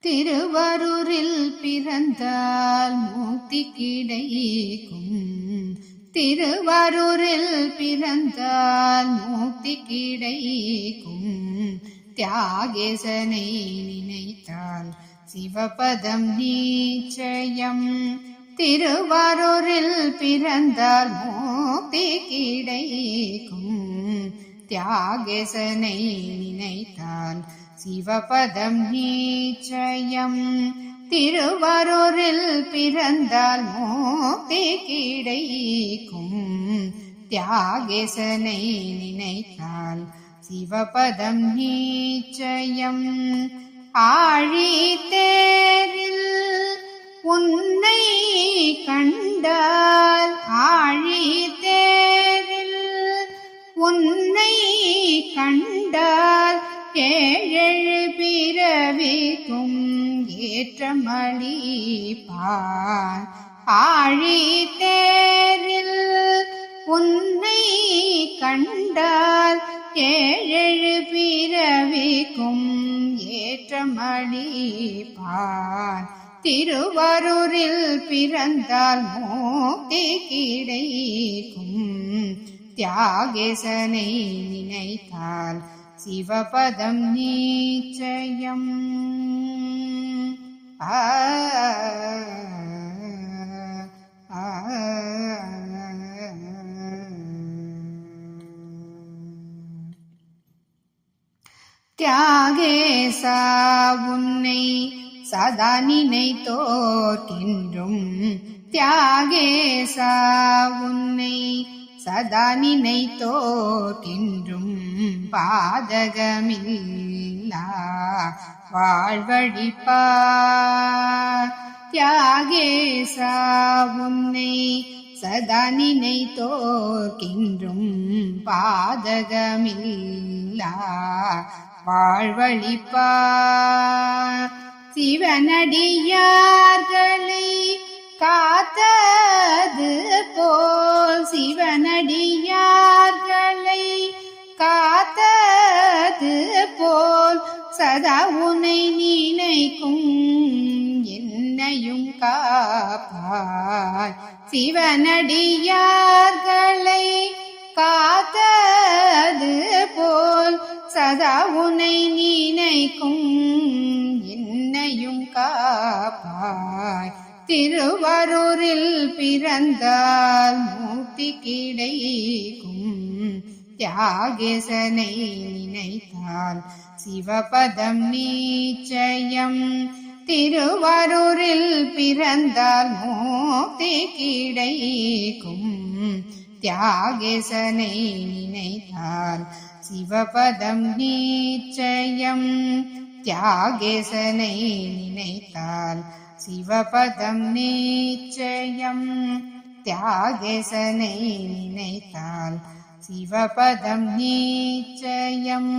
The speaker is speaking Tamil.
திருவருரில் பிறந்தால் முக்தி கிடைக்கும். திருவருரில் பிறந்தால் முக்தி கிடைக்கும். தியாகேசனை நினைத்தால் சிவபதம் நிச்சயம். திருவருரில் பிறந்தால் முக்தி கிடைக்கும். தியாகேசனை நினைத்தால் சிவபதம் நிச்சயம். திருவருரில் பிறந்தால் முக்தி கிடைக்கும். தியாகேசனை நினைத்தால் சிவபதம் நிச்சயம். ஆழி தேரில் உன்னை கண்டால், ஆழி தேரில் உன்னை கண்டால் ஏழு பிறவிக்கும் ஏற்றமளிப்பார். ஆழி தேரில் உன்னை கண்டால் ஏழு பிறவிக்கும் ஏற்றமளிப்பார். திருவருரில் பிறந்தால் முக்தி கிடைக்கும். தியாகேசனை நினைத்தால் சிவபதம் நிச்சயம். தியாகேசா உன்னை சதா நினைத்தோர்க்கின்றும். தியாகேசா உன்னை சதா நினைத்தோர்க்கின்றும் பாதகமில்லா வாழ்வழிப்பார். தியாகேசா உன்னை சதா நினைத்தோர்க்கின்றும் பாதகமில்லா வாழ்வழிப்பார். சிவனடியார்களை காத்தது போல், சிவனடியார்களை காத்தது போல் சதா உன்னை நினைக்கும் என்னையும் காப்பாய். சிவனடியார்களை காத்தது போல் சதா உன்னை நினைக்கும் என்னையும் காப்பாய். திருவருரில் பிறந்தால் முக்தி கிடைக்கும். தியாகேசனை நினைத்தால் சிவபதம் நிச்சயம். திருவருரில் பிறந்தால் முக்தி கிடைக்கும். தியாகேசனை நினைத்தால் சிவபதம் நிச்சயம். தியாகேசனை நினைத்தால் சிவபதம் நிச்சயம். தியாகேசனை நினைத்தால் சிவபதம் நிச்சயம்.